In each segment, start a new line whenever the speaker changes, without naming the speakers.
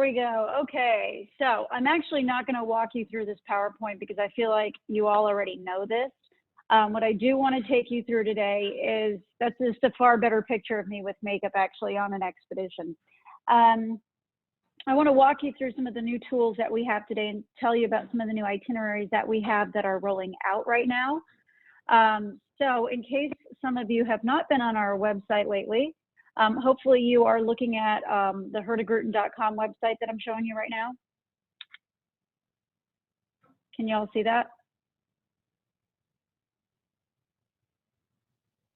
we go. Okay, so I'm actually not going to walk you through this PowerPoint because I feel like you all already know this. What I do want to take you through today is, that's just a far better picture of me with makeup actually on an expedition. I want to walk you through some of the new tools that we have today and tell you about some of the new itineraries that we have that are rolling out right now. So in case some of you have not been on our website lately, hopefully you are looking at the Hurtigruten.com website that I'm showing you right now. Can you all see that?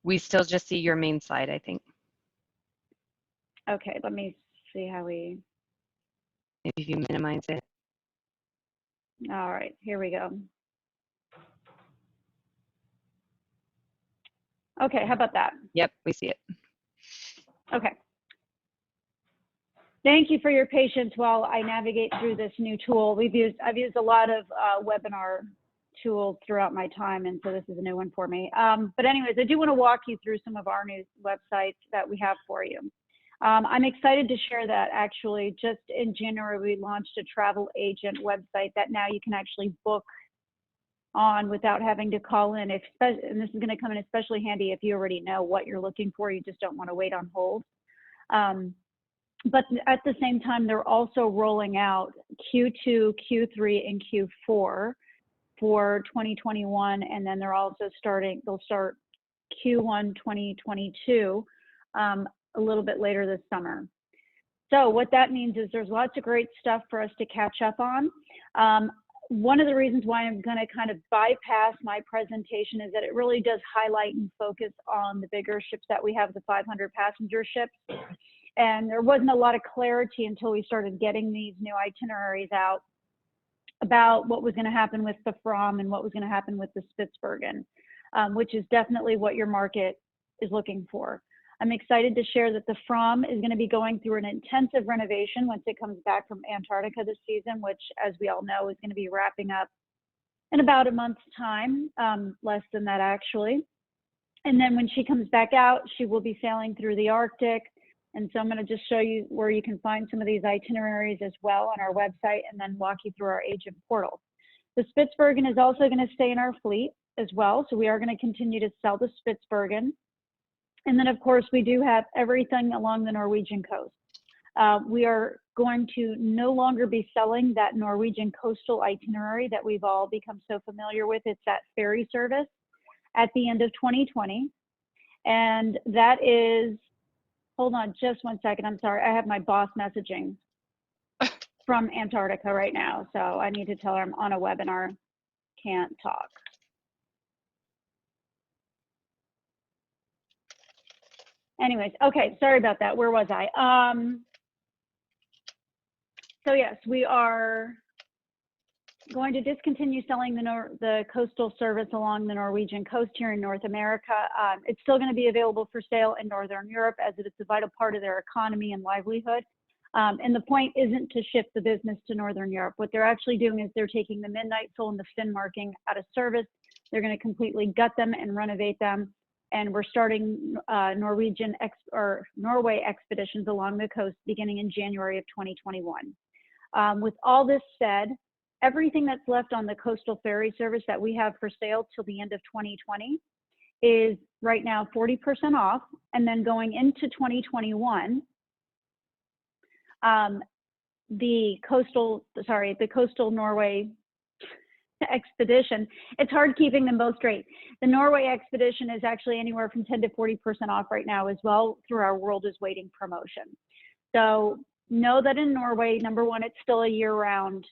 We still just see your main slide, I think.
Okay, let me see how we...
If you minimize it.
All right, here we go. Okay, how about that?
Yep, we see it.
Okay. Thank you for your patience while I navigate through this new tool. I've used a lot of webinar tools throughout my time, and so this is a new one for me. But anyways, I do want to walk you through some of our new websites that we have for you. I'm excited to share that actually just in January, we launched a travel agent website that now you can actually book on without having to call in. And this is going to come in especially handy if you already know what you're looking for. You just don't want to wait on hold. But at the same time, they're also rolling out Q2, Q3, and Q4 for 2021. And then they're also they'll start Q1 2022 a little bit later this summer. So what that means is there's lots of great stuff for us to catch up on. One of the reasons why I'm going to kind of bypass my presentation is that it really does highlight and focus on the bigger ships that we have, the 500 passenger ships. And there wasn't a lot of clarity until we started getting these new itineraries out about what was going to happen with the Fram and what was going to happen with the Spitsbergen, which is definitely what your market is looking for. I'm excited to share that the Fram is going to be going through an intensive renovation once it comes back from Antarctica this season, which, as we all know, is going to be wrapping up in about a month's time, less than that actually. And then when she comes back out, she will be sailing through the Arctic. And so I'm going to just show you where you can find some of these itineraries as well on our website, and then walk you through our agent portal. The Spitsbergen is also going to stay in our fleet as well. So we are going to continue to sell the Spitsbergen. And then, of course, we do have everything along the Norwegian coast. We are going to no longer be selling that Norwegian coastal itinerary that we've all become so familiar with. It's that ferry service at the end of 2020. And that is, hold on just one second. I'm sorry. I have my boss messaging from Antarctica right now. So I need to tell her I'm on a webinar, can't talk. Anyways, okay, sorry about that. Where was I? So yes, we are going to discontinue selling the coastal service along the Norwegian coast here in North America. It's still going to be available for sale in Northern Europe, as it's a vital part of their economy and livelihood. And the point isn't to shift the business to Northern Europe. What they're actually doing is they're taking the Midnight Soul and the Finn marking out of service. They're going to completely gut them and renovate them. And we're starting Norway expeditions along the coast beginning in January of 2021. With all this said, everything that's left on the coastal ferry service that we have for sale till the end of 2020 is right now 40% off. And then going into 2021, the coastal Norway expedition, it's hard keeping them both straight. The Norway expedition is actually anywhere from 10 to 40% off right now as well through our World is Waiting promotion. So know that in Norway, number one, it's still a year-round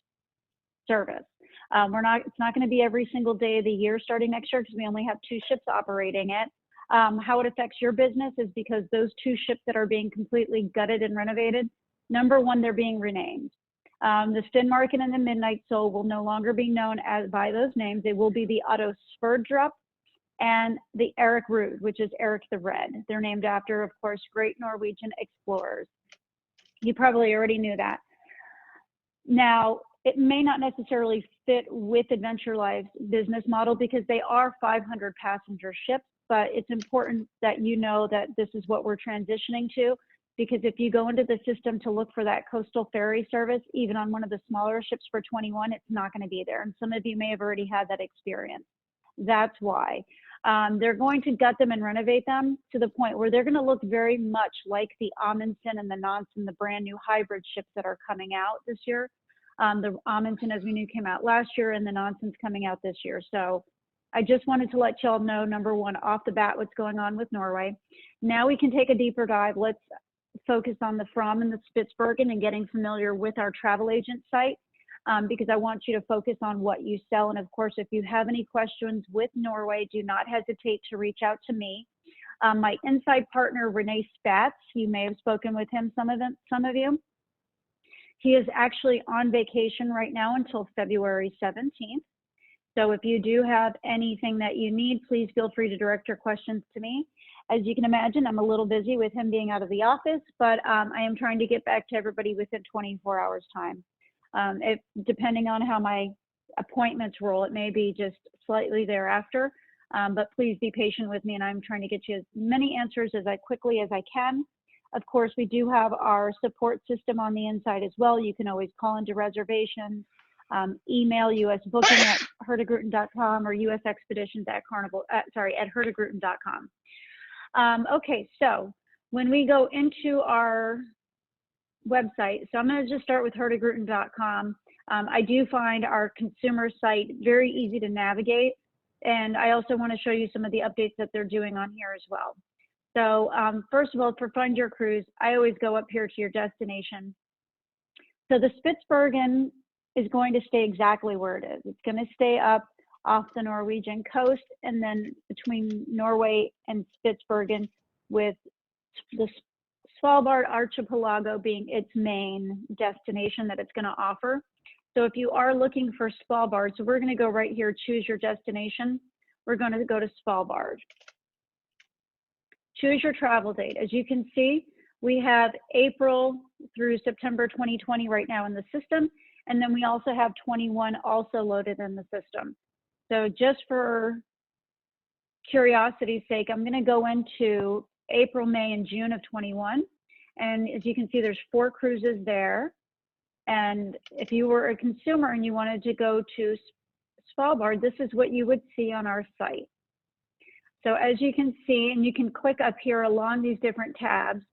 service. It's not going to be every single day of the year starting next year because we only have 2 ships operating it. How it affects your business is because those 2 ships that are being completely gutted and renovated, number one, they're being renamed. The Finnmark and the Midnight Soul will no longer be known by those names. They will be the Otto Sverdrup and the Erik Ruud, which is Erik the Red. They're named after, of course, great Norwegian explorers. You probably already knew that. Now, it may not necessarily fit with Adventure Life's business model because they are 500 passenger ships, but it's important that you know that this is what we're transitioning to. because if you go into the system to look for that coastal ferry service, even on one of the smaller ships for 21, it's not going to be there. And some of you may have already had that experience. That's why. They're going to gut them and renovate them to the point where they're going to look very much like the Amundsen and the Nansen, the brand new hybrid ships that are coming out this year. The Amundsen, as we knew, came out last year, and the Nansen's coming out this year. So I just wanted to let y'all know, number one, off the bat, what's going on with Norway. Now we can take a deeper dive. Let's focus on the Fram and the Spitsbergen and getting familiar with our travel agent site, because I want you to focus on what you sell. And of course, if you have any questions with Norway, do not hesitate to reach out to me. My inside partner, Renee Spatz, you may have spoken with him, some of you. He is actually on vacation right now until February 17th. So if you do have anything that you need, please feel free to direct your questions to me. As you can imagine, I'm a little busy with him being out of the office, but I am trying to get back to everybody within 24 hours time. Depending on how my appointments roll, it may be just slightly thereafter, but please be patient with me, and I'm trying to get you as many answers as quickly as I can. Of course, we do have our support system on the inside as well. You can always call into reservations, email usbooking at hurtigruten.com or usexpeditions at hurtigruten.com. Okay, so when we go into our website, so I'm going to just start with hurtigruten.com. I do find our consumer site very easy to navigate, and I also want to show you some of the updates that they're doing on here as well. So first of all, for Find Your Cruise, I always go up here to your destination. So the Spitsbergen is going to stay exactly where it is. It's going to stay up off the Norwegian coast, and then between Norway and Spitsbergen, with the Svalbard archipelago being its main destination that it's going to offer. So if you are looking for Svalbard, so we're going to go right here, choose your destination. We're going to go to Svalbard. Choose your travel date. As you can see, we have April through September 2020 right now in the system. And then we also have 21 also loaded in the system. So just for curiosity's sake, I'm going to go into April, May, and June of 21. And as you can see, there's 4 cruises there. And if you were a consumer and you wanted to go to Svalbard, this is what you would see on our site. So as you can see, and you can click up here along these different tabs,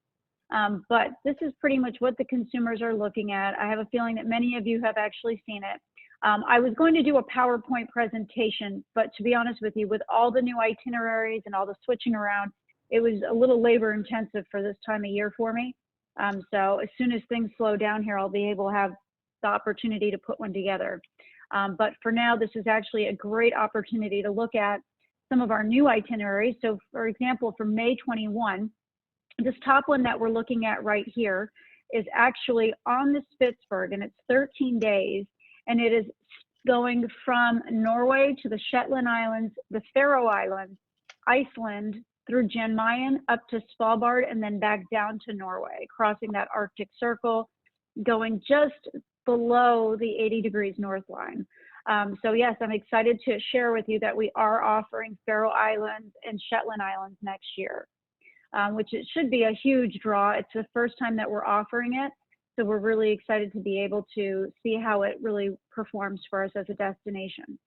but this is pretty much what the consumers are looking at. I have a feeling that many of you have actually seen it. I was going to do a PowerPoint presentation, but to be honest with you, with all the new itineraries and all the switching around, it was a little labor intensive for this time of year for me. So as soon as things slow down here, I'll be able to have the opportunity to put one together. But for now, this is actually a great opportunity to look at some of our new itineraries. So for example, for May 21, this top one that we're looking at right here is actually on the Spitsbergen, and it's 13 days, and it is going from Norway to the Shetland Islands, the Faroe Islands, Iceland, through Jan Mayen up to Svalbard, and then back down to Norway, crossing that Arctic Circle, going just below the 80 degrees north line. So yes, I'm excited to share with you that we are offering Faroe Islands and Shetland Islands next year, which it should be a huge draw. It's the first time that we're offering it. So we're really excited to be able to see how it really performs for us as a destination.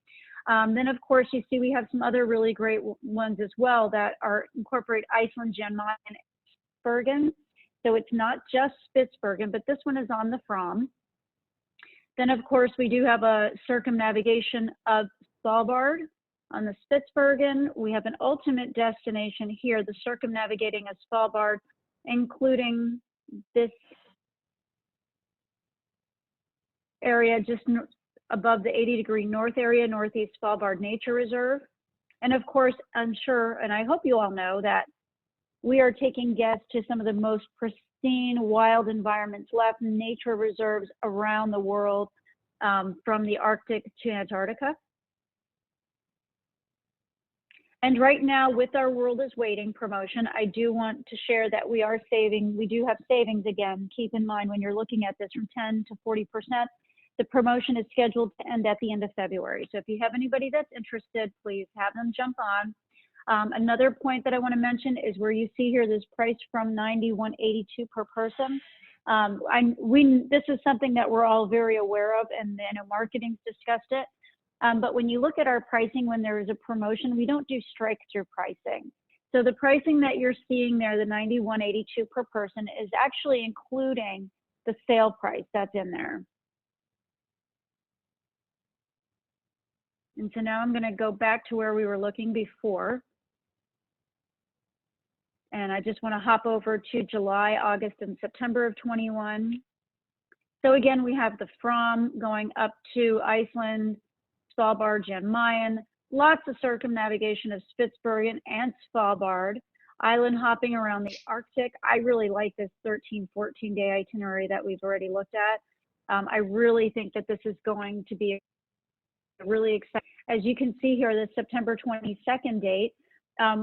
Then of course, you see we have some other really great ones as well that are incorporate Iceland, Jan Mayen, and Bergen. So it's not just Spitsbergen, but this one is on the Fram. Then of course, we do have a circumnavigation of Svalbard on the Spitsbergen. We have an ultimate destination here, the circumnavigating of Svalbard, including this area just above the 80-degree north area, Northeast Svalbard Nature Reserve. And of course, I'm sure, and I hope you all know that we are taking guests to some of the most pristine wild environments left, nature reserves around the world, from the Arctic to Antarctica. And right now, with our World is Waiting promotion, I do want to share that we are saving, we do have savings again. Keep in mind when you're looking at this from 10 to 40%. The promotion is scheduled to end at the end of February. So if you have anybody that's interested, please have them jump on. Another point that I want to mention is where you see here this price from $91.82 per person. This is something that we're all very aware of, and I know marketing's discussed it. But when you look at our pricing, when there is a promotion, we don't do strike-through pricing. So the pricing that you're seeing there, the $91.82 per person, is actually including the sale price that's in there. And so now I'm going to go back to where we were looking before. And I just want to hop over to July, August, and September of 21. So again, we have the from going up to Iceland, Svalbard, Jan Mayen, lots of circumnavigation of Spitsbergen and Svalbard, island hopping around the Arctic. I really like this 13, 14-day itinerary that we've already looked at. I really think that this is going to be really exciting. As you can see here, the September 22nd date,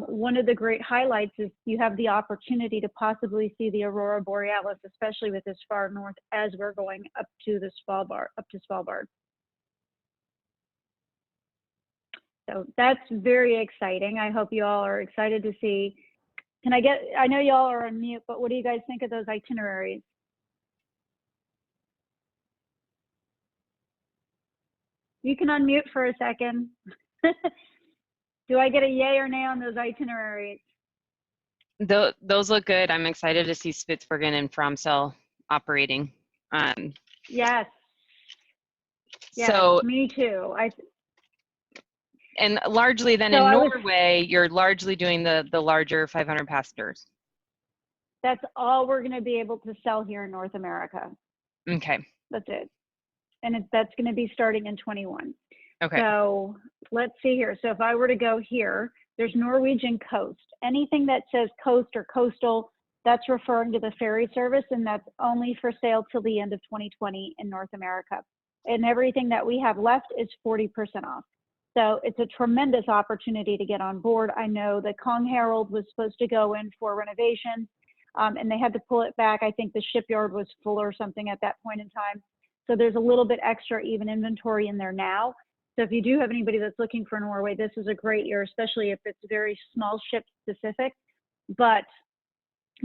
one of the great highlights is you have the opportunity to possibly see the Aurora Borealis, especially with this far north as we're going up to the Svalbard. So that's very exciting. I hope you all are excited to see. I know y'all are on mute, but what do you guys think of those itineraries? You can unmute for a second. Do I get a yay or nay on those itineraries?
Those look good. I'm excited to see Spitsbergen and Fromsel operating.
Yes. Yes,
so
me too.
And largely then in Norway, you're largely doing the larger 500 passengers.
That's all we're going to be able to sell here in North America.
Okay.
That's it. And that's going to be starting in 21.
Okay.
So let's see here. So if I were to go here, there's Norwegian Coast. Anything that says coast or coastal, that's referring to the ferry service, and that's only for sale till the end of 2020 in North America. And everything that we have left is 40% off. So it's a tremendous opportunity to get on board. I know the Kong Herald was supposed to go in for renovations, and they had to pull it back. I think the shipyard was full or something at that point in time. So there's a little bit extra even inventory in there now. So if you do have anybody that's looking for Norway, this is a great year, especially if it's very small ship specific. But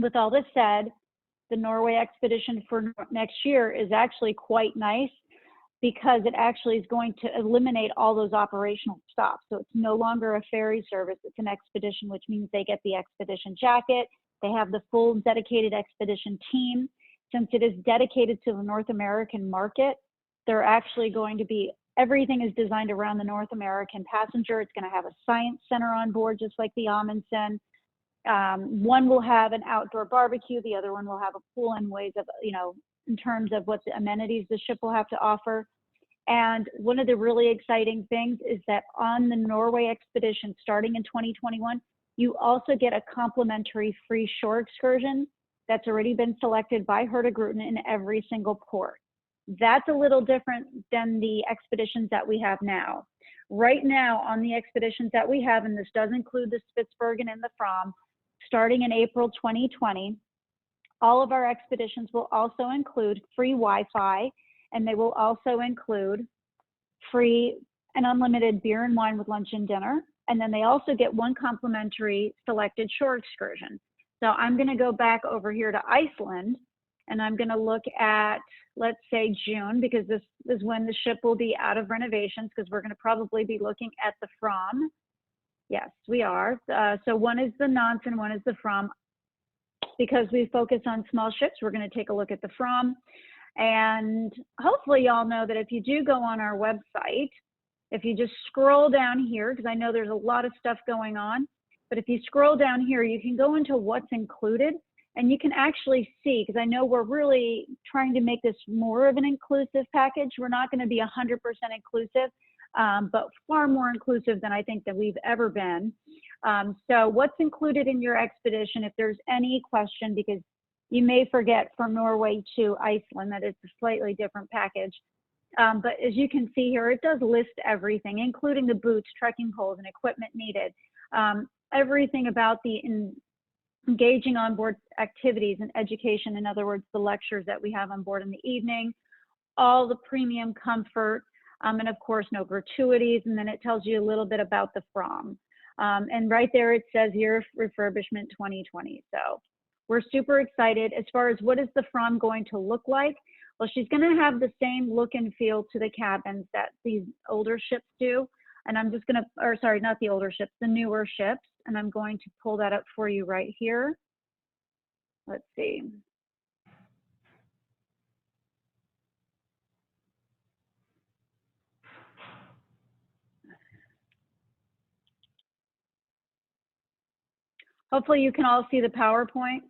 with all this said, the Norway expedition for next year is actually quite nice, because it actually is going to eliminate all those operational stops. So it's no longer a ferry service, it's an expedition, which means they get the expedition jacket, they have the full dedicated expedition team. Since it is dedicated to the North American market, they're actually going to be, everything is designed around the North American passenger. It's gonna have a science center on board, just like the Amundsen. One will have an outdoor barbecue, the other one will have a pool and ways of, in terms of what the amenities the ship will have to offer. And one of the really exciting things is that on the Norway expedition starting in 2021, you also get a complimentary free shore excursion that's already been selected by Hurtigruten in every single port. That's a little different than the expeditions that we have now. Right now on the expeditions that we have, and this does include the Spitsbergen and the Fram, starting in April 2020, all of our expeditions will also include free Wi-Fi, and they will also include free and unlimited beer and wine with lunch and dinner. And then they also get one complimentary selected shore excursion. So I'm going to go back over here to Iceland, and I'm going to look at, let's say June, because this is when the ship will be out of renovations, because we're going to probably be looking at the Fram. Yes, we are. So one is the Nansen, one is the Fram. Because we focus on small ships, we're going to take a look at the Fram. And hopefully y'all know that if you do go on our website, if you just scroll down here, because I know there's a lot of stuff going on, but if you scroll down here, you can go into what's included, and you can actually see, because I know we're really trying to make this more of an inclusive package. We're not going to be 100% inclusive, but far more inclusive than I think that we've ever been. So what's included in your expedition, if there's any question, because you may forget from Norway to Iceland that it's a slightly different package. But as you can see here, it does list everything, including the boots, trekking poles, and equipment needed. Everything about the engaging onboard activities and education, in other words, the lectures that we have on board in the evening, all the premium comfort, and of course, no gratuities. And then it tells you a little bit about the Fram. And right there it says year of refurbishment 2020. So we're super excited. As far as what is the Fromm going to look like? Well, she's going to have the same look and feel to the cabins that these older ships do. And I'm just going to, or sorry, not the older ships, the newer ships. And I'm going to pull that up for you right here. Let's see. Hopefully you can all see the PowerPoint.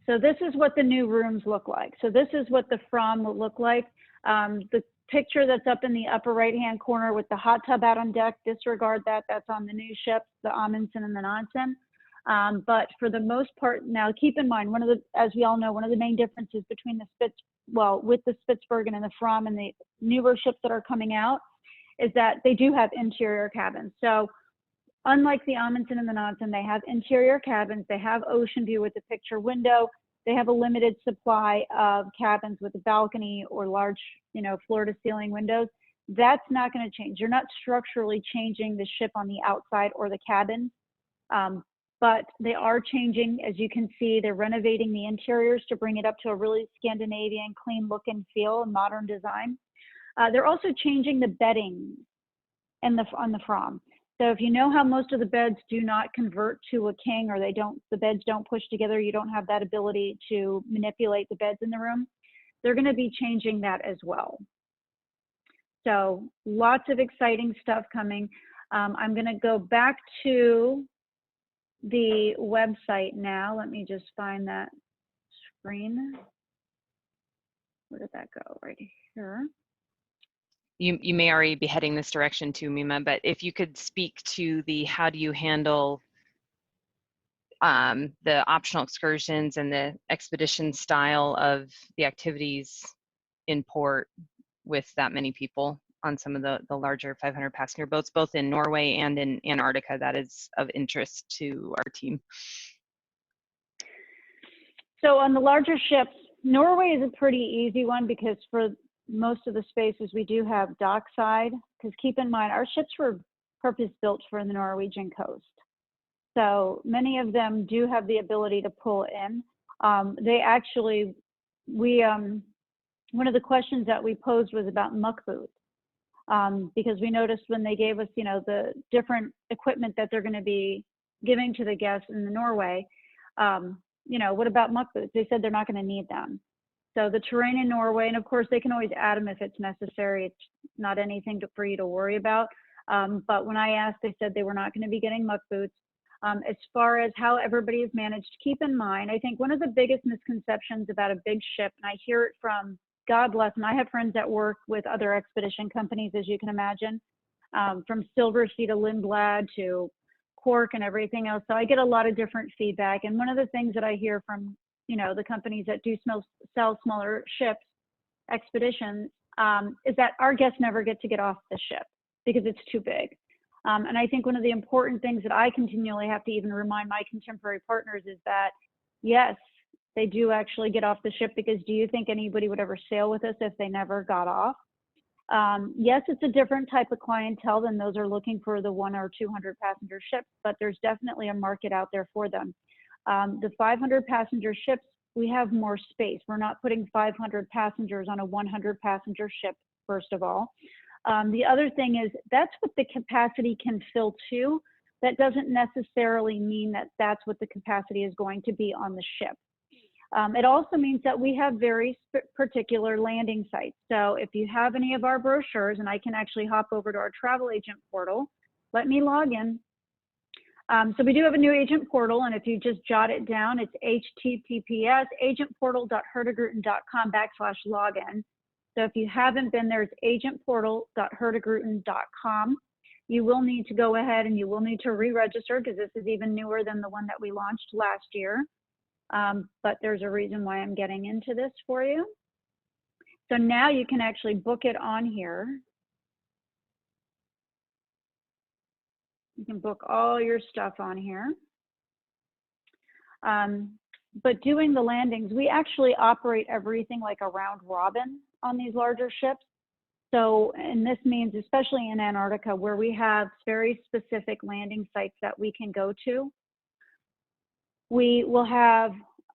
So this is what the new rooms look like. So this is what the Fromm will look like. The picture that's up in the upper right-hand corner with the hot tub out on deck, disregard that. That's on the new ships, the Amundsen and the Nansen. But for the most part, now keep in mind, as we all know, one of the main differences between with the Spitsbergen and the Fromm and the newer ships that are coming out is that they do have interior cabins. So unlike the Amundsen and the Nansen, they have interior cabins, they have ocean view with a picture window, they have a limited supply of cabins with a balcony or large, floor to ceiling windows. That's not going to change. You're not structurally changing the ship on the outside or the cabin, but they are changing. As you can see, they're renovating the interiors to bring it up to a really Scandinavian, clean look and feel and modern design. They're also changing the bedding on the Fromm. So if you know how most of the beds do not convert to a king, or the beds don't push together, you don't have that ability to manipulate the beds in the room, they're going to be changing that as well. So lots of exciting stuff coming. I'm going to go back to the website now. Let me just find that screen. Where did that go? Right here.
You may already be heading this direction too, Mima, but if you could speak to how do you handle the optional excursions and the expedition style of the activities in port with that many people on some of the larger 500 passenger boats, both in Norway and in Antarctica, that is of interest to our team.
So on the larger ships, Norway is a pretty easy one because for most of the spaces we do have dockside, because keep in mind our ships were purpose built for the Norwegian coast. So many of them do have the ability to pull in. One of the questions that we posed was about muck boots, because we noticed when they gave us, the different equipment that they're going to be giving to the guests in the Norway, what about muck boots? They said they're not going to need them. So the terrain in Norway, and of course they can always add them if it's necessary. It's not anything for you to worry about. But when I asked, they said they were not going to be getting muck boots. As far as how everybody is managed, keep in mind, I think one of the biggest misconceptions about a big ship, and I hear it from, God bless them, I have friends that work with other expedition companies, as you can imagine, from Silversea to Lindblad to Quark and everything else. So I get a lot of different feedback. And one of the things that I hear from, the companies that do sell smaller ships, expeditions, is that our guests never get off the ship because it's too big. And I think one of the important things that I continually have to even remind my contemporary partners is that, yes, they do actually get off the ship, because do you think anybody would ever sail with us if they never got off? Yes, it's a different type of clientele than those are looking for the 100 or 200 passenger ships, but there's definitely a market out there for them. The 500 passenger ships, we have more space. We're not putting 500 passengers on a 100 passenger ship, first of all. The other thing is that's what the capacity can fill to. That doesn't necessarily mean that that's what the capacity is going to be on the ship. It also means that we have very particular landing sites. So if you have any of our brochures, and I can actually hop over to our travel agent portal, let me log in. So we do have a new agent portal, and if you just jot it down, it's https://agentportal.hurtigruten.com/login. So if you haven't been there, it's agentportal.hurtigruten.com. You will need to go ahead and you will need to re-register, because this is even newer than the one that we launched last year. But there's a reason why I'm getting into this for you. So now you can actually book it on here. You can book all your stuff on here. But doing the landings, we actually operate everything like a round robin on these larger ships. So, and this means especially in Antarctica, where we have very specific landing sites that we can go to, we will have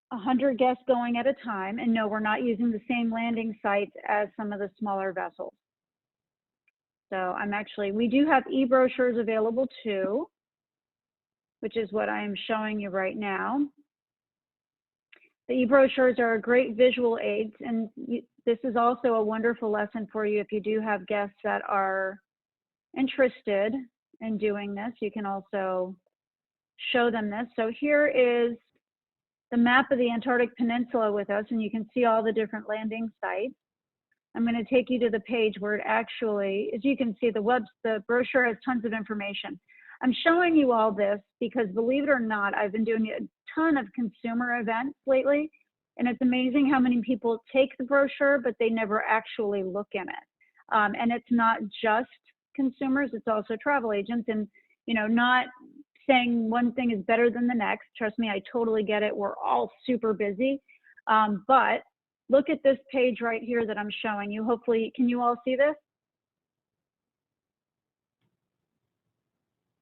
100 guests going at a time. And no, we're not using the same landing sites as some of the smaller vessels. So we do have e-brochures available too, which is what I am showing you right now. The e-brochures are a great visual aids, and this is also a wonderful lesson for you if you do have guests that are interested in doing this. You can also show them this. So here is the map of the Antarctic Peninsula with us, and you can see all the different landing sites. I'm going to take you to the page where it actually, as you can see, the brochure has tons of information. I'm showing you all this because, believe it or not, I've been doing a ton of consumer events lately, and it's amazing how many people take the brochure, but they never actually look in it. And it's not just consumers, it's also travel agents, and not saying one thing is better than the next. Trust me, I totally get it. We're all super busy, but look at this page right here that I'm showing you. Hopefully, can you all see this?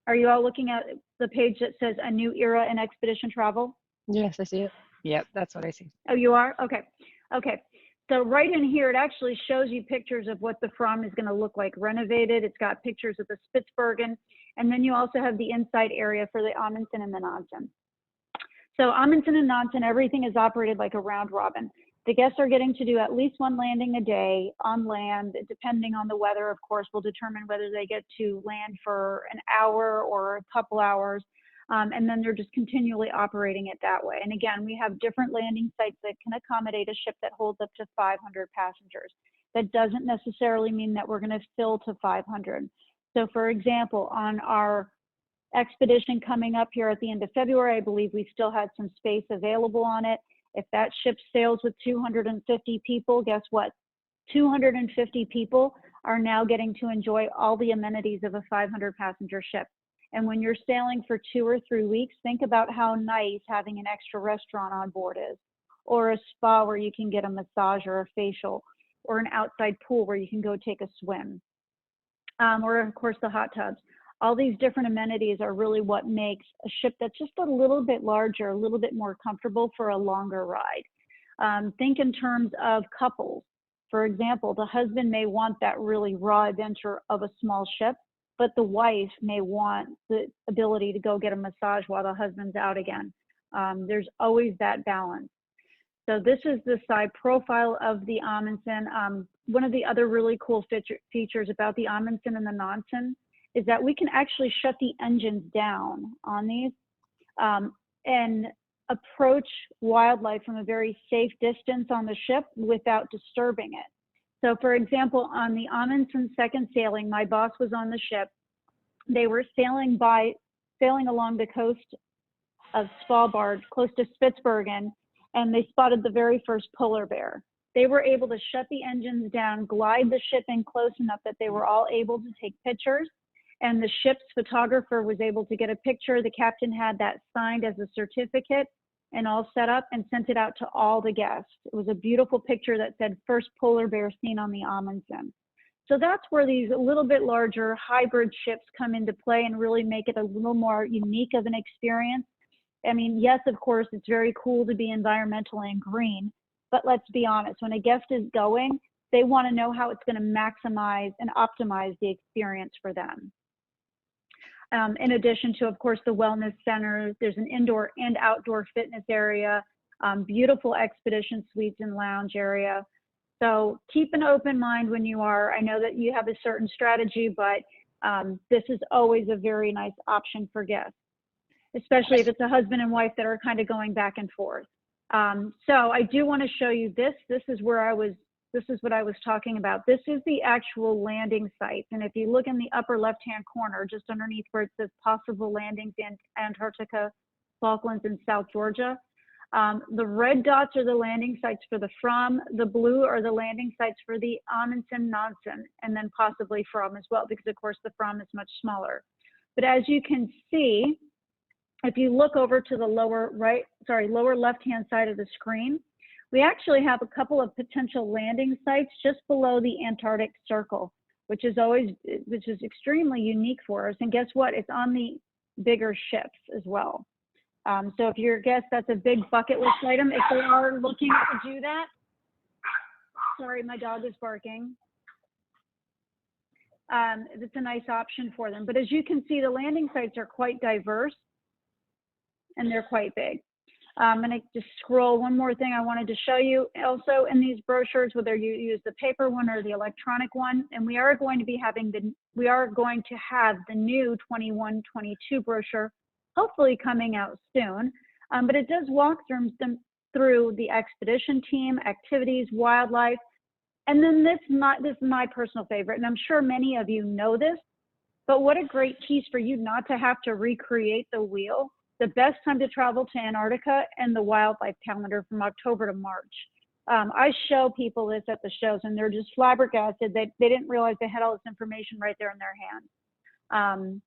Are you all looking at the page that says a new era in expedition travel?
Yes, I see it. Yep, that's what I see.
Oh, you are? Okay. Okay. So right in here, it actually shows you pictures of what the Fram is going to look like renovated. It's got pictures of the Spitsbergen. And then you also have the inside area for the Amundsen and the Nansen. So Amundsen and Nansen, everything is operated like a round robin. The guests are getting to do at least one landing a day on land. Depending on the weather, of course, will determine whether they get to land for an hour or a couple hours. And then they're just continually operating it that way. And again, we have different landing sites that can accommodate a ship that holds up to 500 passengers. That doesn't necessarily mean that we're going to fill to 500. So for example, on our expedition coming up here at the end of February, I believe we still had some space available on it. If that ship sails with 250 people, guess what? 250 people are now getting to enjoy all the amenities of a 500 passenger ship. And when you're sailing for 2 or 3 weeks, think about how nice having an extra restaurant on board is, or a spa where you can get a massage or a facial, or an outside pool where you can go take a swim, or of course the hot tubs. All these different amenities are really what makes a ship that's just a little bit larger, a little bit more comfortable for a longer ride. Think in terms of couples. For example, the husband may want that really raw adventure of a small ship, but the wife may want the ability to go get a massage while the husband's out again. There's always that balance. So this is the side profile of the Amundsen. One of the other really cool features about the Amundsen and the Nansen is that we can actually shut the engines down on these and approach wildlife from a very safe distance on the ship without disturbing it. So for example, on the Amundsen second sailing, my boss was on the ship. They were sailing along the coast of Svalbard, close to Spitsbergen, and they spotted the very first polar bear. They were able to shut the engines down, glide the ship in close enough that they were all able to take pictures, and the ship's photographer was able to get a picture. The captain had that signed as a certificate and all set up and sent it out to all the guests. It was a beautiful picture that said first polar bear seen on the Amundsen. So that's where these a little bit larger hybrid ships come into play and really make it a little more unique of an experience. I mean, yes, of course, it's very cool to be environmentally and green, but let's be honest, when a guest is going, they want to know how it's going to maximize and optimize the experience for them. In addition to, of course, the wellness center, there's an indoor and outdoor fitness area, beautiful expedition suites and lounge area. So keep an open mind when you are. I know that you have a certain strategy, but this is always a very nice option for guests, especially if it's a husband and wife that are kind of going back and forth. So I do want to show you this. This is what I was talking about. This is the actual landing site. And if you look in the upper left-hand corner, just underneath where it says possible landings in Antarctica, Falklands, and South Georgia, the red dots are the landing sites for the Fram. The blue are the landing sites for the Amundsen, Nansen, and then possibly Fram as well, because of course the Fram is much smaller. But as you can see, if you look over to the lower left-hand side of the screen, We actually have a couple of potential landing sites just below the Antarctic Circle, which is extremely unique for us. And guess what? It's on the bigger ships as well. So if you're a guest, that's a big bucket list item. If they are looking to do that, sorry, my dog is barking. It's a nice option for them. But as you can see, the landing sites are quite diverse and they're quite big. I'm going to just scroll. One more thing I wanted to show you also in these brochures, whether you use the paper one or the electronic one, and we are going to have the new 21-22 brochure, hopefully coming out soon. But it does walk through the expedition team, activities, wildlife, and then this is my personal favorite, and I'm sure many of you know this, but what a great piece for you not to have to recreate the wheel. The best time to travel to Antarctica and the wildlife calendar from October to March. I show people this at the shows and they're just flabbergasted. They didn't realize they had all this information right there in their hands.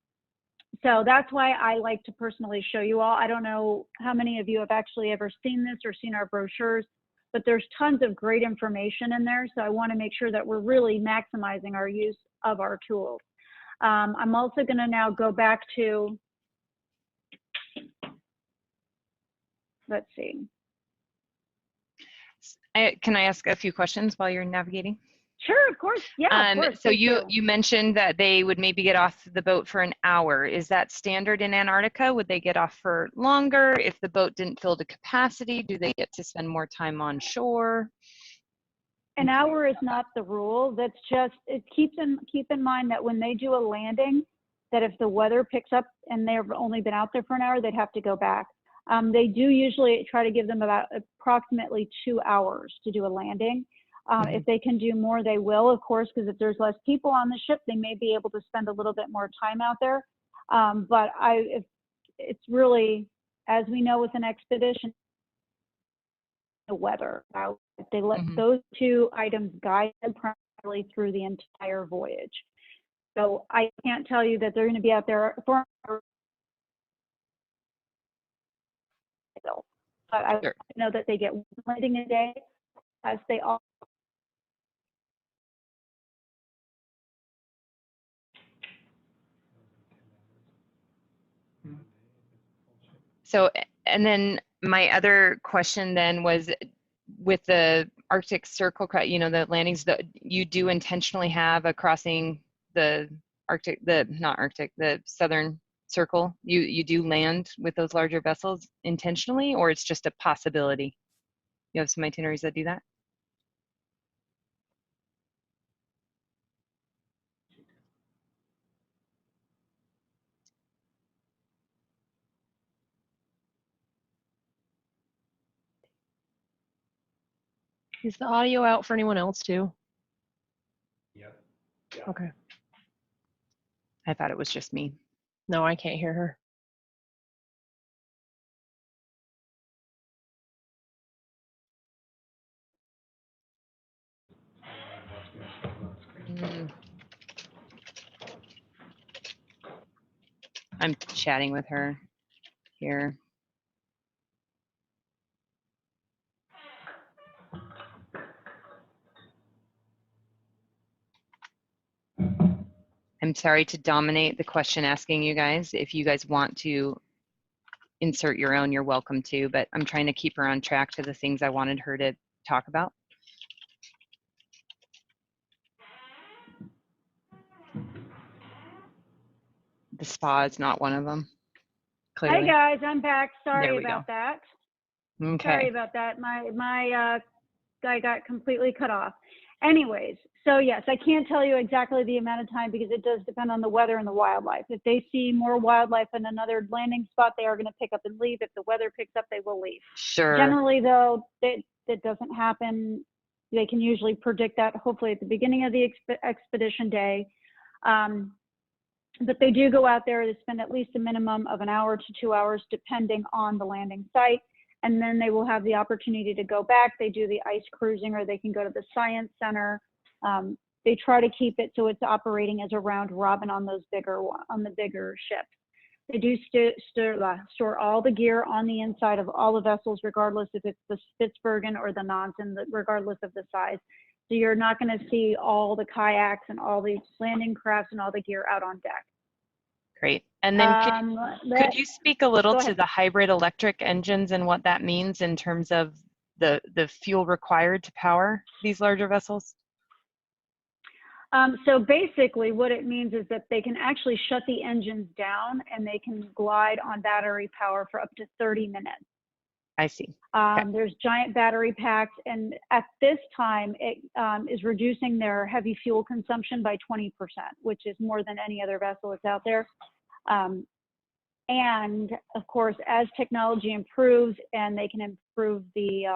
So that's why I like to personally show you all. I don't know how many of you have actually ever seen this or seen our brochures, but there's tons of great information in there. So I want to make sure that we're really maximizing our use of our tools. I'm also going to now go back to, let's see.
Can I ask a few questions while you're navigating?
Sure, of course. Yeah, of course.
So you mentioned that they would maybe get off the boat for an hour. Is that standard in Antarctica? Would they get off for longer? If the boat didn't fill to capacity, do they get to spend more time on shore?
An hour is not the rule. That's just, keep in mind that when they do a landing, that if the weather picks up and they've only been out there for an hour, they'd have to go back. They do usually try to give them about approximately 2 hours to do a landing. If they can do more, they will, of course, because if there's less people on the ship, they may be able to spend a little bit more time out there. But it's really, as we know with an expedition, the weather. They let those two items guide them primarily through the entire voyage. So I can't tell you that they're going to be out there for hours. But I know that they get one landing a day, as they all.
So, and then my other question then was, with the Arctic Circle, you know, the landings that you do intentionally have a crossing the Arctic, the Southern Circle, you do land with those larger vessels intentionally, or it's just a possibility? You have some itineraries that do that?
Is the audio out for anyone else too?
Yep.
Yeah. Okay.
I thought it was just me.
No, I can't hear her.
I'm chatting with her here. I'm sorry to dominate the question asking you guys. If you guys want to insert your own, you're welcome to, but I'm trying to keep her on track to the things I wanted her to talk about. The spa is not one of them, clearly.
Hey guys, I'm back.
There
Sorry
we
about
go.
that.
Okay.
Sorry about that. My guy got completely cut off. Anyways, so yes, I can't tell you exactly the amount of time because it does depend on the weather and the wildlife. If they see more wildlife in another landing spot, they are going to pick up and leave. If the weather picks up, they will leave.
Sure.
Generally, though, that doesn't happen. They can usually predict that, hopefully at the beginning of the expedition day. But they do go out there to spend at least a minimum of an hour to 2 hours, depending on the landing site. And then they will have the opportunity to go back. They do the ice cruising, or they can go to the science center. They try to keep it so it's operating as a round robin on those bigger ships. They do store all the gear on the inside of all the vessels, regardless if it's the Spitsbergen or the Nansen, regardless of the size. So you're not going to see all the kayaks and all the landing crafts and all the gear out on deck.
Great. And then could you speak a little to the hybrid electric engines and what that means in terms of the fuel required to power these larger vessels?
So basically what it means is that they can actually shut the engines down and they can glide on battery power for up to 30 minutes.
I see. Okay.
There's giant battery packs, and at this time, it is reducing their heavy fuel consumption by 20%, which is more than any other vessel that's out there. And of course, as technology improves and they can improve the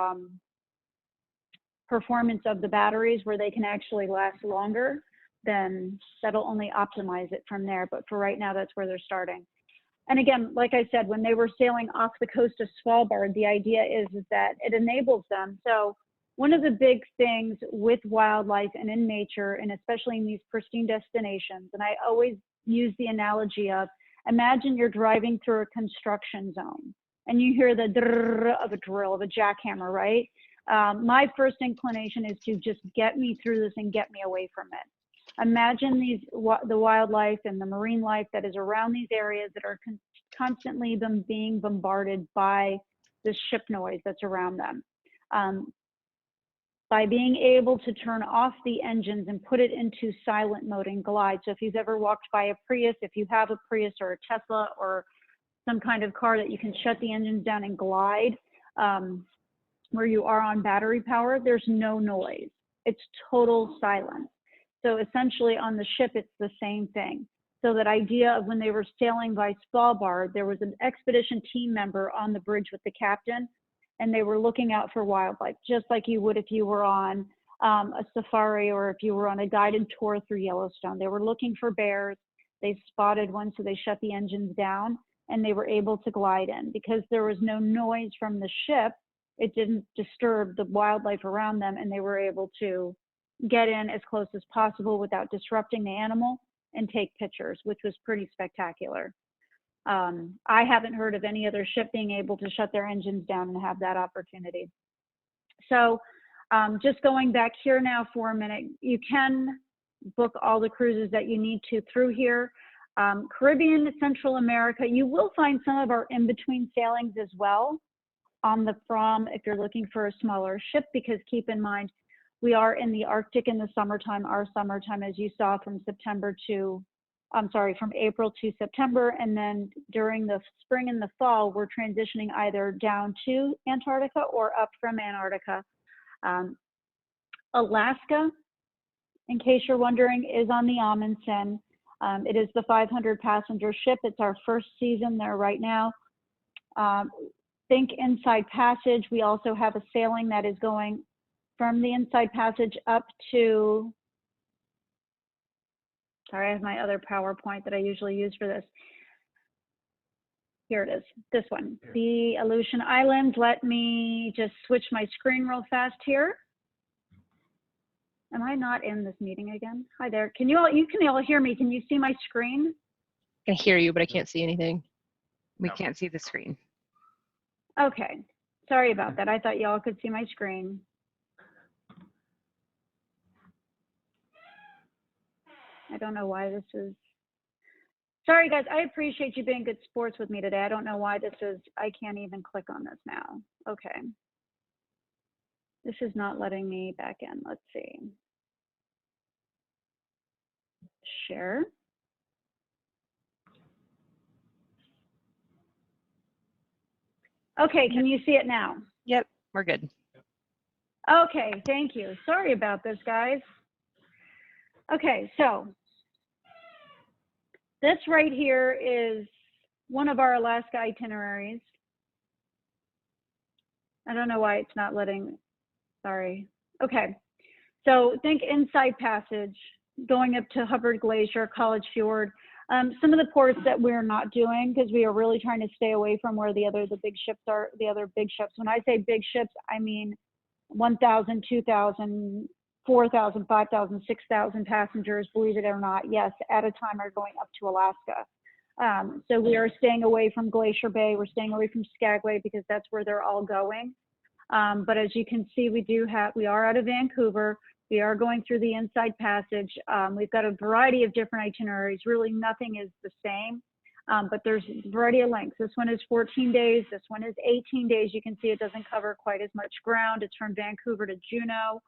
performance of the batteries where they can actually last longer, then that'll only optimize it from there. But for right now, that's where they're starting. And again, like I said, when they were sailing off the coast of Svalbard, the idea is that it enables them. So one of the big things with wildlife and in nature, and especially in these pristine destinations, and I always use the analogy of, imagine you're driving through a construction zone and you hear the drrrr of a drill, of a jackhammer, right? My first inclination is to just get me through this and get me away from it. Imagine the wildlife and the marine life that is around these areas that are constantly being bombarded by the ship noise that's around them. By being able to turn off the engines and put it into silent mode and glide. So if you've ever walked by a Prius, if you have a Prius or a Tesla or some kind of car that you can shut the engines down and glide, where you are on battery power, there's no noise. It's total silence. So essentially on the ship, it's the same thing. So that idea of when they were sailing by Svalbard, there was an expedition team member on the bridge with the captain, and they were looking out for wildlife, just like you would if you were on a safari or if you were on a guided tour through Yellowstone. They were looking for bears. They spotted one, so they shut the engines down, and they were able to glide in. Because there was no noise from the ship, it didn't disturb the wildlife around them, and they were able to get in as close as possible without disrupting the animal and take pictures, which was pretty spectacular. I haven't heard of any other ship being able to shut their engines down and have that opportunity. So just going back here now for a minute, you can book all the cruises that you need to through here. Caribbean, Central America, you will find some of our in-between sailings as well on the From if you're looking for a smaller ship, because keep in mind, we are in the Arctic in the summertime. Our summertime, as you saw, from April to September. And then during the spring and the fall, we're transitioning either down to Antarctica or up from Antarctica. Alaska, in case you're wondering, is on the Amundsen. It is the 500 passenger ship. It's our first season there right now. Think Inside Passage. We also have a sailing that is going from the Inside Passage up to, sorry, I have my other PowerPoint that I usually use for this. Here it is, this one, the Aleutian Islands. Let me just switch my screen real fast here. Am I not in this meeting again? Hi there, you can all hear me. Can you see my screen?
I can hear you, but I can't see anything.
We can't see the screen.
Okay, sorry about that. I thought y'all could see my screen. I don't know why this is, sorry guys, I appreciate you being good sports with me today. I don't know why this is, I can't even click on this now. Okay. This is not letting me back in. Let's see. Share. Okay, can you see it now?
Yep, we're good.
Okay, thank you. Sorry about this, guys. Okay, so this right here is one of our Alaska itineraries. I don't know why it's not letting, sorry. Okay, so think Inside Passage, going up to Hubbard Glacier, College Fjord. Some of the ports that we're not doing because we are really trying to stay away from where the big ships are, the other big ships. When I say big ships, I mean 1,000, 2,000, 4,000, 5,000, 6,000 passengers, believe it or not, yes, at a time are going up to Alaska. So we are staying away from Glacier Bay. We're staying away from Skagway because that's where they're all going. But as you can see, we are out of Vancouver. We are going through the Inside Passage. We've got a variety of different itineraries. Really, nothing is the same, but there's a variety of lengths. This one is 14 days. This one is 18 days. You can see it doesn't cover quite as much ground. It's from Vancouver to Juneau.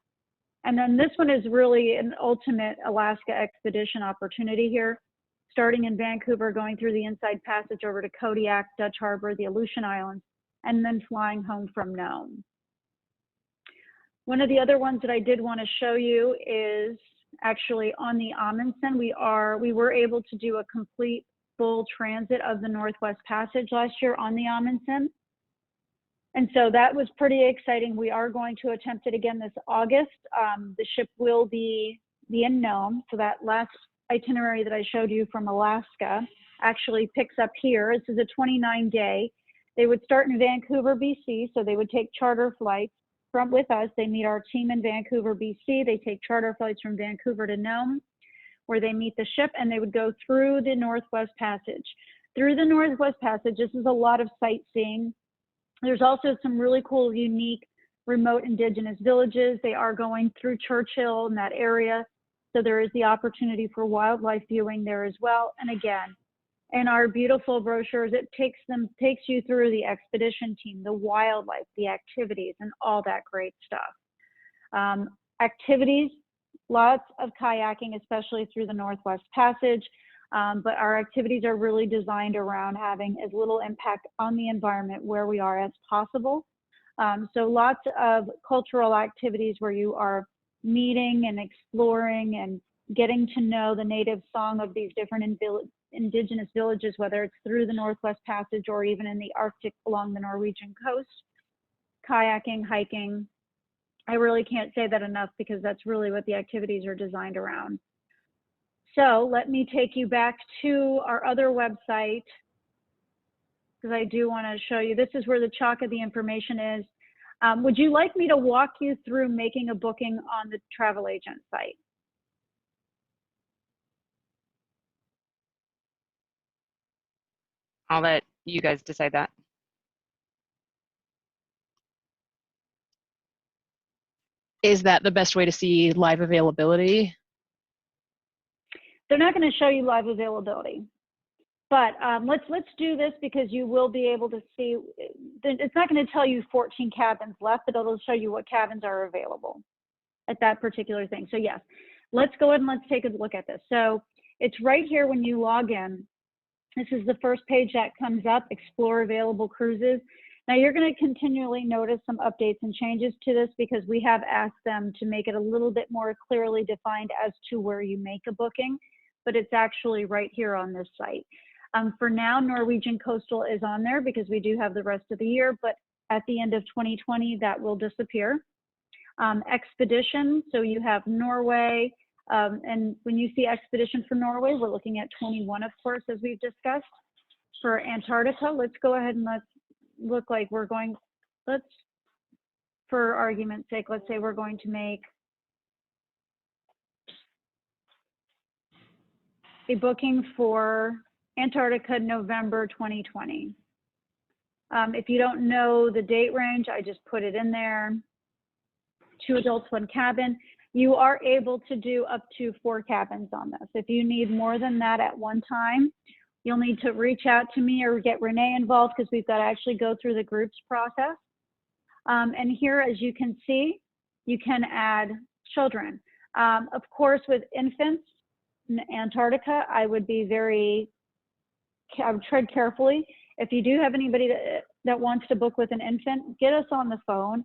And then this one is really an ultimate Alaska expedition opportunity here, starting in Vancouver, going through the Inside Passage over to Kodiak, Dutch Harbor, the Aleutian Islands, and then flying home from Nome. One of the other ones that I did want to show you is actually on the Amundsen. We were able to do a complete full transit of the Northwest Passage last year on the Amundsen. And so that was pretty exciting. We are going to attempt it again this August. The ship will be in Nome. So that last itinerary that I showed you from Alaska actually picks up here. This is a 29-day. They would start in Vancouver, BC. So they would take charter flights with us. They meet our team in Vancouver, BC. They take charter flights from Vancouver to Nome, where they meet the ship, and they would go through the Northwest Passage. Through the Northwest Passage, this is a lot of sightseeing. There's also some really cool, unique, remote indigenous villages. They are going through Churchill in that area, so there is the opportunity for wildlife viewing there as well. And again, in our beautiful brochures, it takes you through the expedition team, the wildlife, the activities, and all that great stuff. Activities, lots of kayaking, especially through the Northwest Passage, but our activities are really designed around having as little impact on the environment where we are as possible. So lots of cultural activities where you are meeting and exploring and getting to know the native song of these different indigenous villages, whether it's through the Northwest Passage or even in the Arctic along the Norwegian coast. Kayaking, hiking. I really can't say that enough because that's really what the activities are designed around. So let me take you back to our other website, because I do want to show you. This is where the chalk of the information is. Would you like me to walk you through making a booking on the travel agent site?
I'll let you guys decide that.
Is that the best way to see live availability?
They're not going to show you live availability, but let's do this because you will be able to see. It's not going to tell you 14 cabins left, but it'll show you what cabins are available at that particular thing. So yes, let's go ahead and let's take a look at this. So it's right here when you log in. This is the first page that comes up, Explore Available Cruises. Now you're going to continually notice some updates and changes to this because we have asked them to make it a little bit more clearly defined as to where you make a booking, but it's actually right here on this site. For now, Norwegian Coastal is on there because we do have the rest of the year, but at the end of 2020, that will disappear. Expedition, so you have Norway, and when you see Expedition for Norway, we're looking at 21, of course, as we've discussed. For Antarctica, let's go ahead and let's look like we're going, for argument's sake, let's say we're going to make a booking for Antarctica, November 2020. If you don't know the date range, I just put it in there. 2 adults, 1 cabin. You are able to do up to 4 cabins on this. If you need more than that at one time, you'll need to reach out to me or get Renee involved because we've got to actually go through the groups process. And here, as you can see, you can add children. Of course, with infants in Antarctica, I would tread carefully. If you do have anybody that wants to book with an infant, get us on the phone.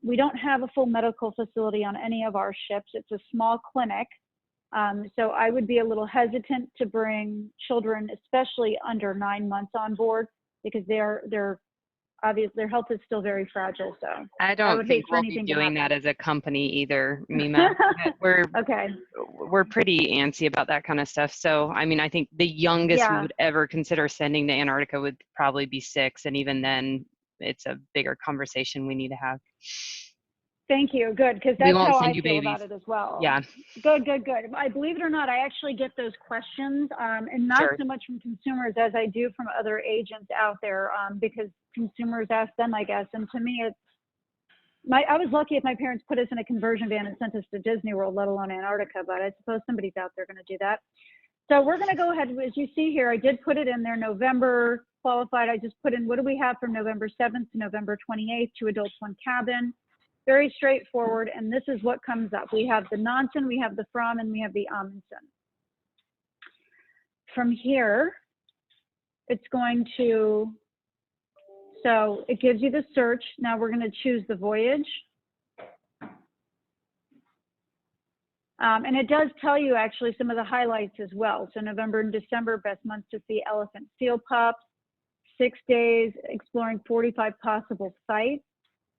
We don't have a full medical facility on any of our ships. It's a small clinic. So I would be a little hesitant to bring children, especially under 9 months, on board because their health is still very fragile. So
I don't think we'll be doing that as a company either, Mima. We're pretty antsy about that kind of stuff. So, I mean, I think the youngest we would ever consider sending to Antarctica would probably be 6. And even then, it's a bigger conversation we need to have.
Thank you. Good, because
We
that's
won't
how
send
I
you
feel about
babies.
it as well.
Yeah,
Good, good, good. I believe it or not, I actually get those questions, and not
Sure.
so much from consumers as I do from other agents out there, because consumers ask them, I guess. And to me, I was lucky if my parents put us in a conversion van and sent us to Disney World, let alone Antarctica, but I suppose somebody's out there going to do that. So we're going to go ahead, as you see here, I did put it in there, November qualified. I just put in, what do we have from November 7th to November 28th, 2 adults, 1 cabin. Very straightforward, and this is what comes up. We have the Nansen, we have the Fromm, and we have the Amundsen. From here, it's going to, so it gives you the search. Now we're going to choose the voyage. And it does tell you actually some of the highlights as well. So November and December, best months to see elephant seal pups, 6 days exploring 45 possible sites,